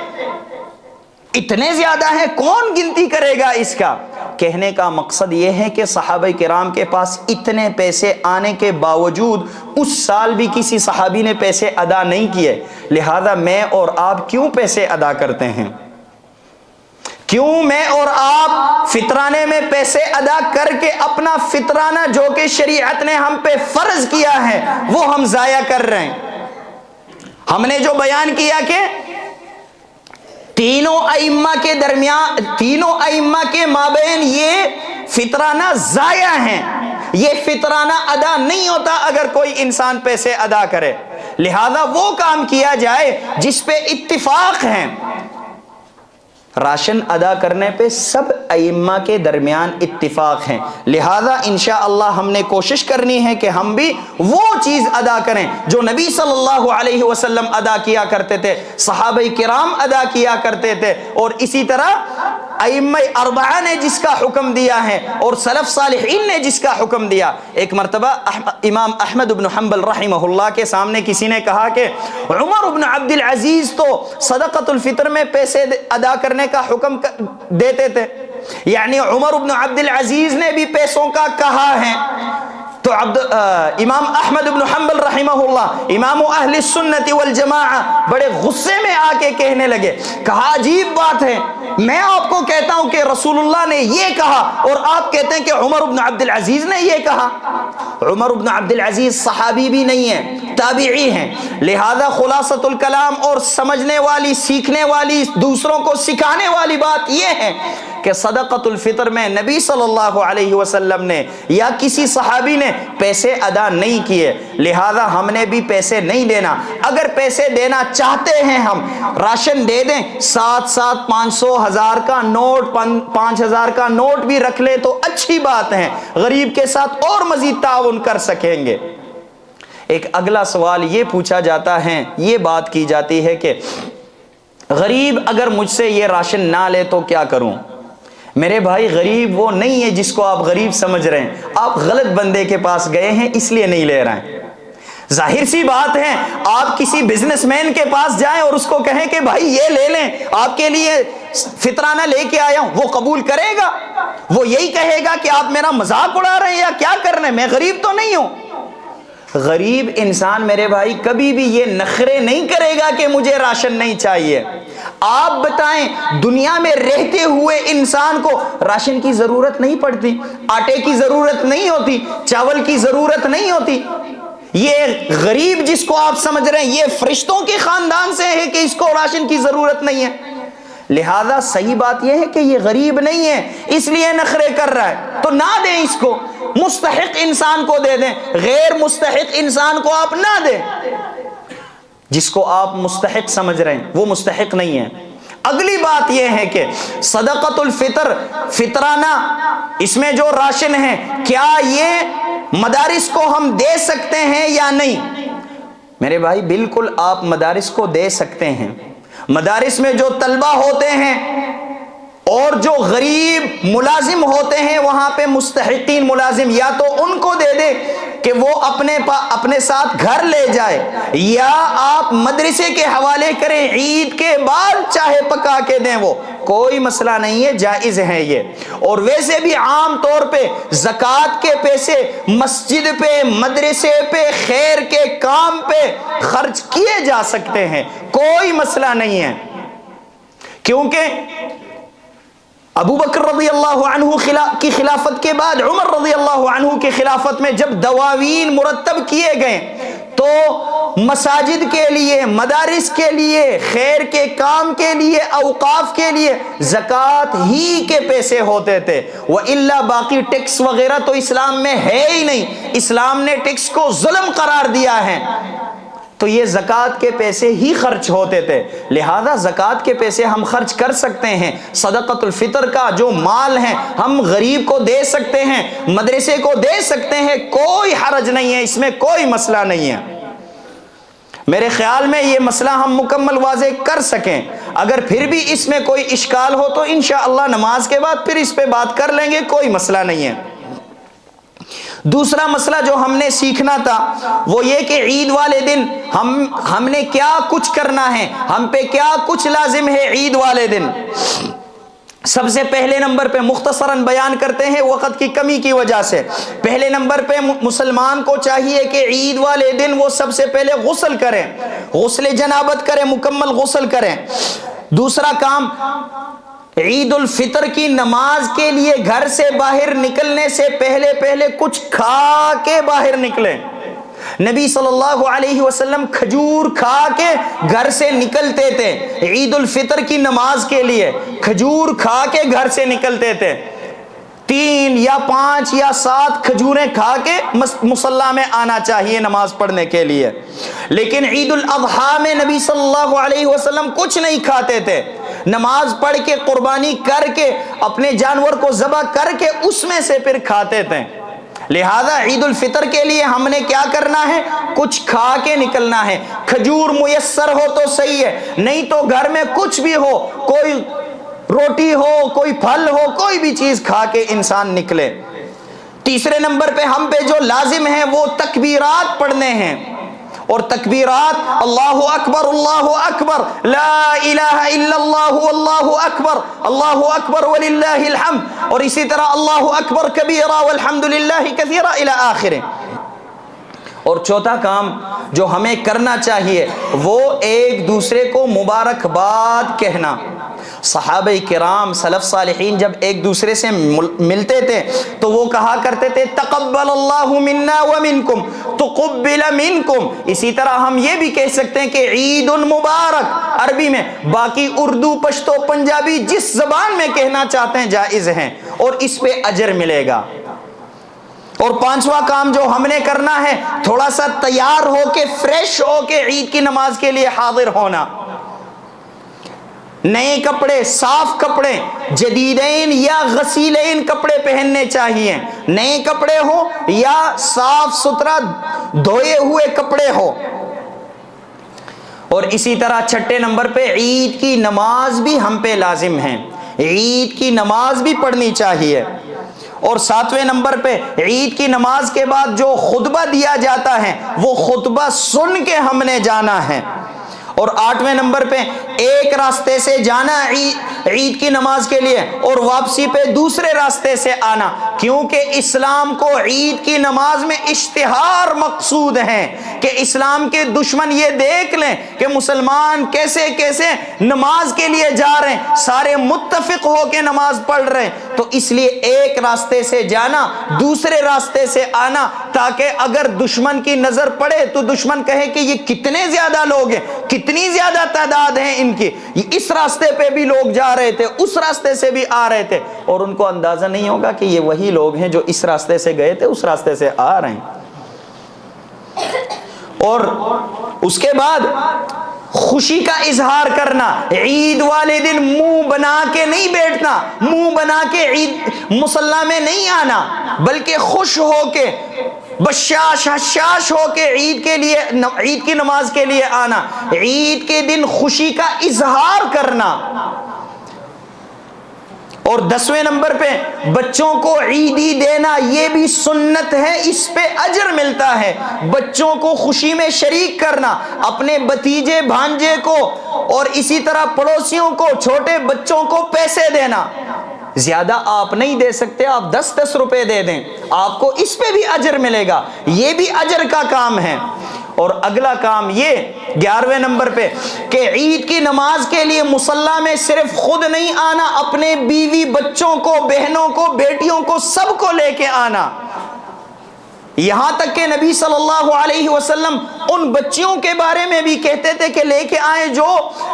اتنے زیادہ ہیں، کون گنتی کرے گا اس کا؟ کہنے کا مقصد یہ ہے کہ صحابہ کرام کے پاس اتنے پیسے آنے کے باوجود اس سال بھی کسی صحابی نے پیسے ادا نہیں کیے، لہذا میں اور آپ کیوں پیسے ادا کرتے ہیں؟ کیوں میں اور آپ فطرانے میں پیسے ادا کر کے اپنا فطرانہ جو کہ شریعت نے ہم پہ فرض کیا ہے وہ ہم ضائع کر رہے ہیں؟ ہم نے جو بیان کیا کہ تینوں ائمہ کے مابین یہ فطرانہ ضائع ہیں، یہ فطرانہ ادا نہیں ہوتا اگر کوئی انسان پیسے ادا کرے، لہذا وہ کام کیا جائے جس پہ اتفاق ہیں۔ راشن ادا کرنے پہ سب ائمہ کے درمیان اتفاق ہیں، لہذا انشاءاللہ ہم نے کوشش کرنی ہے کہ ہم بھی وہ چیز ادا کریں جو نبی صلی اللہ علیہ وسلم ادا کیا کرتے تھے، صحابہ کرام ادا کیا کرتے تھے، اور اسی طرح ائمہ اربعہ نے جس کا حکم دیا ہے اور سلف صالحین نے جس کا حکم دیا۔ ایک مرتبہ امام احمد بن حنبل رحمہ اللہ کے سامنے کسی نے کہا کہ عمر بن عبد العزیز تو صدقۃ الفطر میں پیسے ادا کرنے کا حکم دیتے تھے، یعنی عمر بن عبد العزیز نے بھی پیسوں کا کہا ہے۔ تو امام احمد بن حنبل رحمہ اللہ، امام اہل السنت والجماعہ، بڑے غصے میں آ کے کہنے لگے، کہا عجیب بات ہے، میں آپ کو کہتا ہوں کہ رسول اللہ نے یہ کہا اور آپ کہتے ہیں کہ عمر بن عبد العزیز نے یہ کہا۔ عمر بن عبد العزیز صحابی بھی نہیں ہے، تابعی ہیں، لہذا خلاصۃ الکلام اور سمجھنے والی، سیکھنے والی، دوسروں کو سکھانے والی بات یہ ہے کہ صدقۃ الفطر میں نبی صلی اللہ علیہ وسلم نے یا کسی صحابی نے پیسے ادا نہیں کیے، لہذا ہم نے بھی پیسے نہیں دینا۔ اگر پیسے دینا چاہتے ہیں ہم راشن دے دیں، 700 500 1000 کا نوٹ، 5000 کا نوٹ بھی رکھ لیں تو اچھی بات ہے، غریب کے ساتھ اور مزید تعاون کر سکیں گے۔ ایک اگلا سوال یہ پوچھا جاتا ہے، یہ بات کی جاتی ہے کہ غریب اگر مجھ سے یہ راشن نہ لے تو کیا کروں؟ میرے بھائی، غریب وہ نہیں ہے جس کو آپ غریب سمجھ رہے ہیں، آپ غلط بندے کے پاس گئے ہیں اس لیے نہیں لے رہے ہیں۔ ظاہر سی بات ہے، آپ کسی بزنس مین کے پاس جائیں اور اس کو کہیں کہ بھائی یہ لے لیں، آپ کے لیے فطرانہ لے کے آیا ہوں، وہ قبول کرے گا؟ وہ یہی کہے گا کہ آپ میرا مذاق اڑا رہے ہیں یا کیا کر رہے ہیں، میں غریب تو نہیں ہوں۔ غریب انسان میرے بھائی کبھی بھی یہ نخرے نہیں کرے گا کہ مجھے راشن نہیں چاہیے۔ آپ بتائیں، دنیا میں رہتے ہوئے انسان کو راشن کی ضرورت نہیں پڑتی، آٹے کی ضرورت نہیں ہوتی، چاول کی ضرورت نہیں ہوتی۔ یہ غریب جس کو آپ سمجھ رہے ہیں یہ فرشتوں کے خاندان سے ہے کہ اس کو راشن کی ضرورت نہیں ہے، لہذا صحیح بات یہ ہے کہ یہ غریب نہیں ہے اس لیے نخرے کر رہا ہے، تو نہ دیں اس کو، مستحق انسان کو دے دیں، غیر مستحق انسان کو آپ نہ دیں۔ جس کو آپ مستحق سمجھ رہے ہیں وہ مستحق نہیں ہے۔ اگلی بات یہ ہے کہ صدقۃ الفطر، فطرانہ، اس میں جو راشن ہے کیا یہ مدارس کو ہم دے سکتے ہیں یا نہیں؟ میرے بھائی بالکل آپ مدارس کو دے سکتے ہیں۔ مدارس میں جو طلبہ ہوتے ہیں اور جو غریب ملازم ہوتے ہیں وہاں پہ مستحقین ملازم یا تو ان کو دے دے کہ وہ اپنے ساتھ گھر لے جائے، یا آپ مدرسے کے حوالے کریں، عید کے بعد چاہے پکا کے دیں، وہ کوئی مسئلہ نہیں ہے، جائز ہے یہ۔ اور ویسے بھی عام طور پہ زکوٰۃ کے پیسے مسجد پہ، مدرسے پہ، خیر کے کام پہ خرچ کیے جا سکتے ہیں، کوئی مسئلہ نہیں ہے، کیونکہ ابو بکر رضی اللہ عنہ کی خلافت کے بعد عمر رضی اللہ عنہ کی خلافت میں جب دواوین مرتب کیے گئے تو مساجد کے لیے، مدارس کے لیے، خیر کے کام کے لیے، اوقاف کے لیے زکوٰۃ ہی کے پیسے ہوتے تھے، وَإِلَّا باقی ٹیکس وغیرہ تو اسلام میں ہے ہی نہیں، اسلام نے ٹیکس کو ظلم قرار دیا ہے، تو یہ زکوٰۃ کے پیسے ہی خرچ ہوتے تھے، لہذا زکوٰۃ کے پیسے ہم خرچ کر سکتے ہیں۔ صدقۃ الفطر کا جو مال ہے ہم غریب کو دے سکتے ہیں، مدرسے کو دے سکتے ہیں، کوئی حرج نہیں ہے، اس میں کوئی مسئلہ نہیں ہے۔ میرے خیال میں یہ مسئلہ ہم مکمل واضح کر سکیں، اگر پھر بھی اس میں کوئی اشکال ہو تو انشاءاللہ نماز کے بعد پھر اس پہ بات کر لیں گے، کوئی مسئلہ نہیں ہے۔ دوسرا مسئلہ جو ہم نے سیکھنا تھا وہ یہ کہ عید والے دن ہم نے کیا کچھ کرنا ہے، ہم پہ کیا کچھ لازم ہے عید والے دن۔ سب سے پہلے نمبر پہ مختصراً بیان کرتے ہیں وقت کی کمی کی وجہ سے، پہلے نمبر پہ مسلمان کو چاہیے کہ عید والے دن وہ سب سے پہلے غسل کریں، غسل جنابت کریں، مکمل غسل کریں۔ دوسرا کام، عید الفطر کی نماز کے لیے گھر سے باہر نکلنے سے پہلے کچھ کھا کے باہر نکلیں۔ نبی صلی اللہ علیہ وسلم کھجور کھا کے گھر سے نکلتے تھے، عید الفطر کی نماز کے لیے کھجور کھا کے گھر سے نکلتے تھے۔ 3 یا 5 یا 7 کھجوریں کھا کے مصلی میں آنا چاہیے نماز پڑھنے کے لیے. لیکن عید الاضحیٰ میں نبی صلی اللہ علیہ وسلم کچھ نہیں کھاتے تھے. نماز پڑھ کے قربانی کر کے اپنے جانور کو ذبح کر کے اس میں سے پھر کھاتے تھے. لہذا عید الفطر کے لیے ہم نے کیا کرنا ہے؟ کچھ کھا کے نکلنا ہے. کھجور میسر ہو تو صحیح ہے، نہیں تو گھر میں کچھ بھی ہو، کوئی روٹی ہو، کوئی پھل ہو، کوئی بھی چیز کھا کے انسان نکلے. تیسرے نمبر پہ ہم پہ جو لازم ہے وہ تکبیرات پڑھنے ہیں. اور تکبیرات اللہ اکبر اللہ اکبر، لا الہ الا اللہ واللہ اکبر، اللہ اکبر وللہ الحمد، اور اسی طرح اللہ اکبر کبیرہ والحمد للہ کثیرہ الی آخر. اور چوتھا کام جو ہمیں کرنا چاہیے وہ ایک دوسرے کو مبارکباد کہنا. صحابہ کرام سلف صالحین جب ایک دوسرے سے ملتے تھے تو وہ کہا کرتے تھے تقبل اللہ منا ومنکم تقبل منکم. اسی طرح ہم یہ بھی کہہ سکتے ہیں کہ عید مبارک عربی میں، باقی اردو، پشتو، پنجابی جس زبان میں کہنا چاہتے ہیں جائز ہیں اور اس پہ اجر ملے گا. اور پانچواں کام جو ہم نے کرنا ہے تھوڑا سا تیار ہو کے فریش ہو کے عید کی نماز کے لیے حاضر ہونا. نئے کپڑے، صاف کپڑے، جدیدین یا غسیلین کپڑے پہننے چاہیے. نئے کپڑے ہو یا صاف ستھرا دھوئے ہوئے کپڑے ہو. اور اسی طرح چھٹے نمبر پہ عید کی نماز بھی ہم پہ لازم ہے، عید کی نماز بھی پڑھنی چاہیے. اور 7ویں نمبر پہ عید کی نماز کے بعد جو خطبہ دیا جاتا ہے وہ خطبہ سن کے ہم نے جانا ہے. اور 8ویں نمبر پہ ایک راستے سے جانا عید کی نماز کے لیے اور واپسی پہ دوسرے راستے سے آنا، کیونکہ اسلام کو عید کی نماز میں اشتہار مقصود ہے کہ اسلام کے دشمن یہ دیکھ لیں کہ مسلمان کیسے کیسے نماز کے لیے جا رہے ہیں، سارے متفق ہو کے نماز پڑھ رہے ہیں. تو اس لیے ایک راستے سے جانا دوسرے راستے سے آنا، تاکہ اگر دشمن کی نظر پڑے تو دشمن کہے کہ یہ کتنے زیادہ لوگ ہیں، کتنی زیادہ تعداد ہے ان کی، اس راستے پہ بھی لوگ جا رہے تھے، اس راستے سے بھی آ رہے تھے، اور ان کو اندازہ نہیں ہوگا کہ یہ وہی لوگ ہیں جو اس راستے سے گئے تھے اس راستے سے آ رہے ہیں. اور اس کے بعد خوشی کا اظہار کرنا. عید والے دن منہ بنا کے نہیں بیٹھنا، منہ بنا کے عید مصلی میں نہیں آنا، بلکہ خوش ہو کے بشاش حشاش ہو کے عید کے لیے، عید کی نماز کے لیے آنا. عید کے دن خوشی کا اظہار کرنا. اور 10ویں نمبر پہ بچوں کو عیدی دینا، یہ بھی سنت ہے، اس پہ اجر ملتا ہے. بچوں کو خوشی میں شریک کرنا، اپنے بھتیجے بھانجے کو اور اسی طرح پڑوسیوں کو، چھوٹے بچوں کو پیسے دینا. زیادہ آپ نہیں دے سکتے، آپ 10 روپے دے دیں، آپ کو اس پہ بھی اجر ملے گا، یہ بھی اجر کا کام ہے. اور اگلا کام یہ 11ویں نمبر پہ کہ عید کی نماز کے لیے مصلی میں صرف خود نہیں آنا، اپنے بیوی بچوں کو، بہنوں کو، بیٹیوں کو، سب کو لے کے آنا. یہاں تک کہ نبی صلی اللہ علیہ وسلم ان بچیوں کے بارے میں بھی کہتے تھے کہ لے کے آئیں جو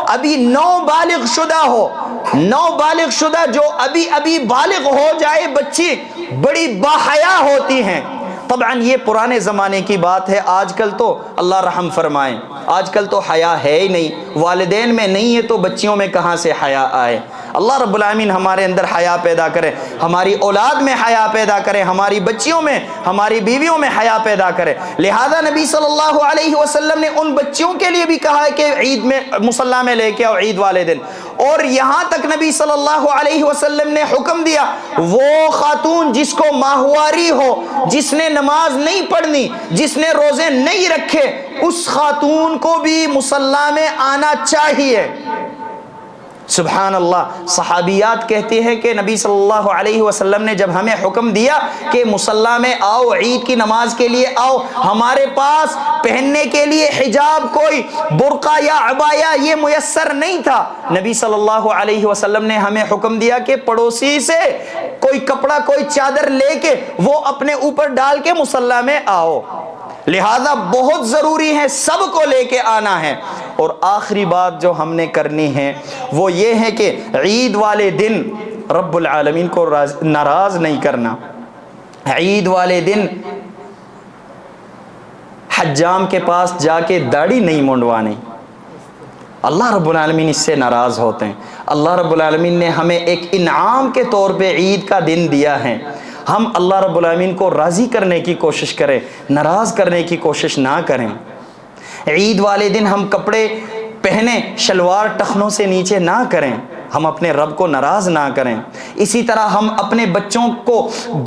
ابھی نو بالغ شدہ ہو. نو بالغ شدہ جو ابھی بالغ ہو جائے بچی بڑی باحیا ہوتی ہیں. طبعاً یہ پرانے زمانے کی بات ہے، آج کل تو اللہ رحم فرمائیں، آج کل تو حیا ہے ہی نہیں، والدین میں نہیں ہے تو بچیوں میں کہاں سے حیا آئے. اللہ رب العالمین ہمارے اندر حیا پیدا کرے، ہماری اولاد میں حیا پیدا کرے، ہماری بچیوں میں، ہماری بیویوں میں حیا پیدا کرے. لہذا نبی صلی اللہ علیہ وسلم نے ان بچیوں کے لیے بھی کہا ہے کہ عید میں مصلی میں لے کے آؤ عید والے دن. اور یہاں تک نبی صلی اللہ علیہ وسلم نے حکم دیا وہ خاتون جس کو ماہواری ہو، جس نے نماز نہیں پڑھنی، جس نے روزے نہیں رکھے، اس خاتون کو بھی مصلی میں آنا چاہیے. سبحان اللہ. صحابیات کہتے ہیں کہ نبی صلی اللہ علیہ وسلم نے جب ہمیں حکم دیا کہ مصلی میں آؤ، عید کی نماز کے لیے آؤ، ہمارے پاس پہننے کے لیے حجاب، کوئی برقع یا عبایا یہ میسر نہیں تھا. نبی صلی اللہ علیہ وسلم نے ہمیں حکم دیا کہ پڑوسی سے کوئی کپڑا، کوئی چادر لے کے وہ اپنے اوپر ڈال کے مصلی میں آؤ. لہذا بہت ضروری ہے، سب کو لے کے آنا ہے. اور آخری بات جو ہم نے کرنی ہے وہ یہ ہے کہ عید والے دن رب العالمین کو ناراض نہیں کرنا۔ عید والے دن حجام کے پاس جا کے داڑھی نہیں منڈوانی، اللہ رب العالمین اس سے ناراض ہوتے ہیں۔ اللہ رب العالمین نے ہمیں ایک انعام کے طور پہ عید کا دن دیا ہے، ہم اللہ رب العالمین کو راضی کرنے کی کوشش کریں، ناراض کرنے کی کوشش نہ کریں۔ عید والے دن ہم کپڑے پہنے شلوار ٹخنوں سے نیچے نہ کریں، ہم اپنے رب کو ناراض نہ کریں۔ اسی طرح ہم اپنے بچوں کو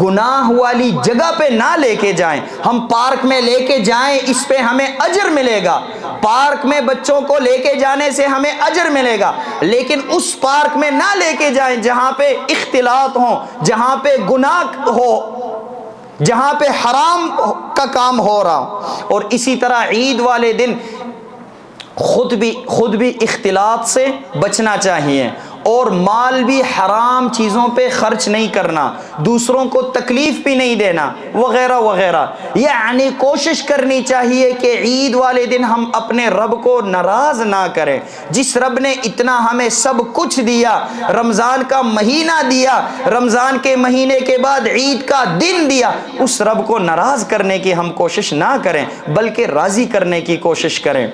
گناہ والی جگہ پہ نہ لے کے جائیں، ہم پارک میں لے کے جائیں، اس پہ ہمیں اجر ملے گا، پارک میں بچوں کو لے کے جانے سے ہمیں اجر ملے گا، لیکن اس پارک میں نہ لے کے جائیں جہاں پہ اختلاط ہوں، جہاں پہ گناہ ہو، جہاں پہ حرام کا کام ہو رہا۔ اور اسی طرح عید والے دن خود بھی اختلاط سے بچنا چاہیے، اور مال بھی حرام چیزوں پہ خرچ نہیں کرنا، دوسروں کو تکلیف بھی نہیں دینا، وغیرہ وغیرہ۔ یعنی کوشش کرنی چاہیے کہ عید والے دن ہم اپنے رب کو ناراض نہ کریں۔ جس رب نے اتنا ہمیں سب کچھ دیا، رمضان کا مہینہ دیا، رمضان کے مہینے کے بعد عید کا دن دیا، اس رب کو ناراض کرنے کی ہم کوشش نہ کریں بلکہ راضی کرنے کی کوشش کریں۔